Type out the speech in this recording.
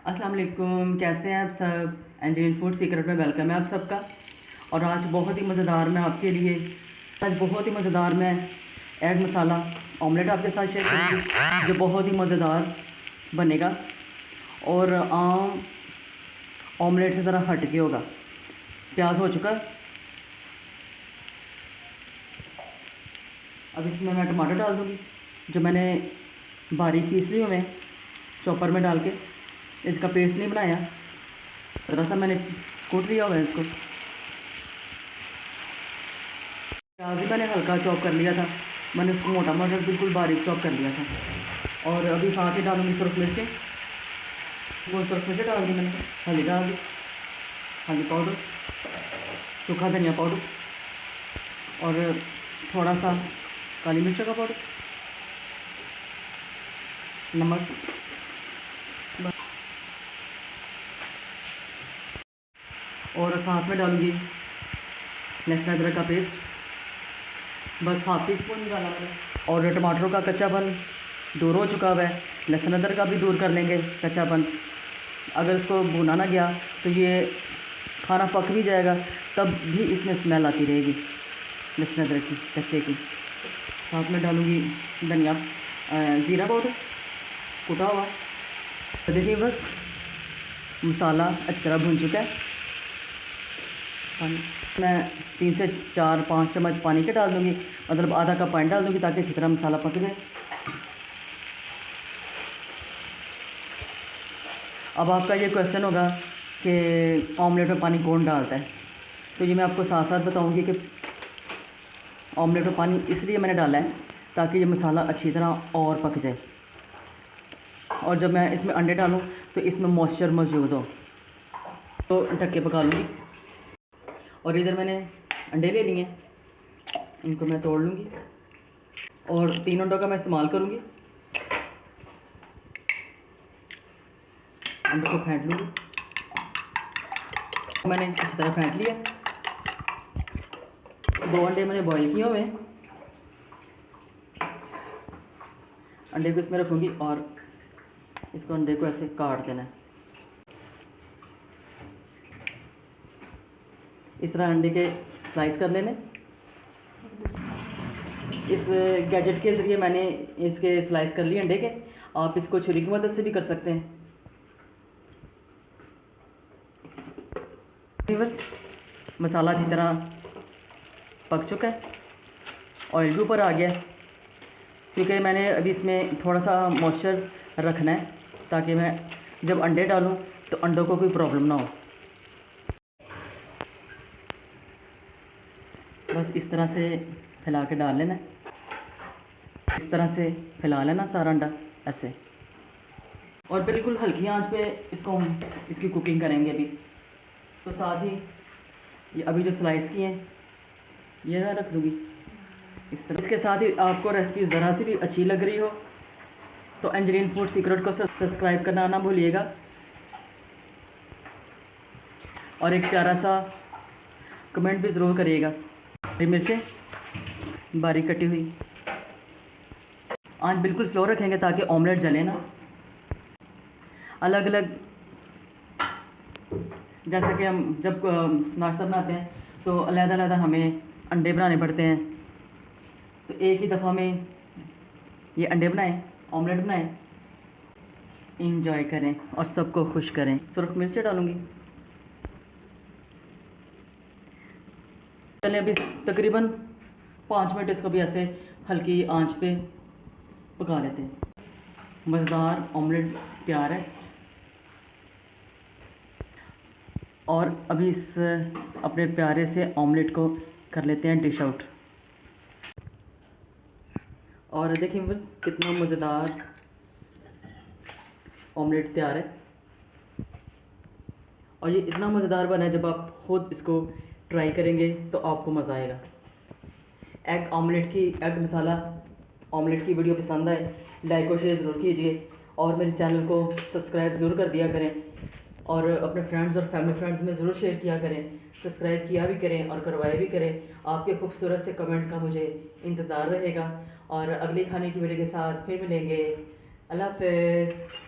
अस्सलाम वालेकुम, कैसे हैं आप सब। एंजलिन फूड सीक्रेट में वेलकम है आप सबका। और आज बहुत ही मज़ेदार मैं आपके लिए बहुत ही मज़ेदार मैं एग मसाला ऑमलेट आपके साथ शेयर करूँगी जो बहुत ही मज़ेदार बनेगा और आम ऑमलेट से ज़रा हट के होगा। प्याज हो चुका है, अब इसमें मैं टमाटर डाल दूँगी जो मैंने बारीक पीस ली हुए चॉपर में डाल के। इसका पेस्ट नहीं बनाया, ज़रा सा मैंने कूट लिया हुआ है इसको। प्याज भी मैंने हल्का चॉप कर लिया था, मैंने उसको मोटा मोटा बिल्कुल बारीक चॉप कर लिया था। और अभी साथ ही डालूँगी सुरख मिर्चें, वो सुरख मिर्चें डाल दी मैंने, हल्दी डाल दी, हल्दी पाउडर, सूखा धनिया पाउडर और थोड़ा सा काली मिर्च का पाउडर, नमक, और साथ में डालूँगी लहसुन अदरक का पेस्ट, बस हाफ टी स्पून डाला मैंने। और टमाटरों का कच्चापन दूर हो चुका हुआ है, लहसुन अदरक का भी दूर कर लेंगे कच्चापन। अगर इसको भुना ना गया तो ये खाना पक भी जाएगा, तब भी इसमें स्मेल आती रहेगी लहसुन अदरक की कच्चे की। साथ में डालूँगी धनिया ज़ीरा पाउडर कुटा हुआ। तो देखिए बस मसाला अच्छी तरह भुन चुका है। मैं 3 से 4-5 चम्मच पानी के डाल दूँगी, मतलब आधा कप पानी डाल दूँगी ताकि अच्छी तरह मसाला पक जाए। अब आपका ये क्वेश्चन होगा कि ऑमलेट में पानी कौन डालता है, तो ये मैं आपको साथ साथ बताऊँगी कि ऑमलेट में पानी इसलिए मैंने डाला है ताकि ये मसाला अच्छी तरह और पक जाए, और जब मैं इसमें अंडे डालूँ तो इसमें मॉइस्चर मौजूद हो। तो ढक के पका लूँगी। और इधर मैंने अंडे ले लिए, इनको मैं तोड़ लूँगी और 3 अंडों का मैं इस्तेमाल करूँगी। अंडों को फेंट लूँगी, मैंने अच्छी तरह फेंट लिया। 2 अंडे मैंने बॉईल किए हुए, अंडे को इसमें रखूँगी और इसको अंडे को ऐसे काट देना है। इस तरह अंडे के स्लाइस कर लेने। इस गैजेट के ज़रिए मैंने इसके स्लाइस कर लिए अंडे के, आप इसको छुरी की मदद से भी कर सकते हैं। बस मसाला अच्छी तरह पक चुका है, ऑयल भी ऊपर आ गया है, क्योंकि मैंने अभी इसमें थोड़ा सा मॉइस्चर रखना है ताकि मैं जब अंडे डालूं तो अंडों को कोई प्रॉब्लम ना हो। बस इस तरह से फैला के डाल लेना, इस तरह से फैला लेना सारा अंडा ऐसे, और बिल्कुल हल्की आंच पे इसको हम इसकी कुकिंग करेंगे अभी। तो साथ ही ये अभी जो स्लाइस की हैं ये मैं रख दूँगी इस तरह। इसके साथ ही आपको रेसिपी ज़रा सी भी अच्छी लग रही हो तो एंजलिन फूड सीक्रेट को सब्सक्राइब करना ना भूलिएगा, और एक प्यारा सा कमेंट भी ज़रूर करिएगा। हरी मिर्चें बारीक कटी हुई, आंच बिल्कुल स्लो रखेंगे ताकि ऑमलेट जले ना। अलग अलग, जैसा कि हम जब नाश्ता बनाते हैं तो अलग-अलग हमें अंडे बनाने पड़ते हैं, तो एक ही दफ़ा में ये अंडे बनाएं, ऑमलेट बनाएं, इंजॉय करें और सबको खुश करें। सुरख मिर्च डालूँगी। चलें अभी तकरीबन 5 मिनट इसको भी ऐसे हल्की आंच पे पका लेते हैं। मज़ेदार ऑमलेट तैयार है, और अभी इस अपने प्यारे से ऑमलेट को कर लेते हैं डिश आउट। और देखिए बस कितना मज़ेदार ऑमलेट तैयार है, और ये इतना मज़ेदार बना है जब आप ख़ुद इसको ट्राई करेंगे तो आपको मज़ा आएगा। एग मसाला ऑमलेट की वीडियो पसंद आए लाइक और शेयर ज़रूर कीजिए, और मेरे चैनल को सब्सक्राइब ज़रूर कर दिया करें, और अपने फ्रेंड्स और फैमिली फ्रेंड्स में ज़रूर शेयर किया करें, सब्सक्राइब किया भी करें और करवाया भी करें। आपके खूबसूरत से कमेंट का मुझे इंतज़ार रहेगा, और अगली खाने की वीडियो के साथ फिर मिलेंगे। अल्लाह हाफ़िज़।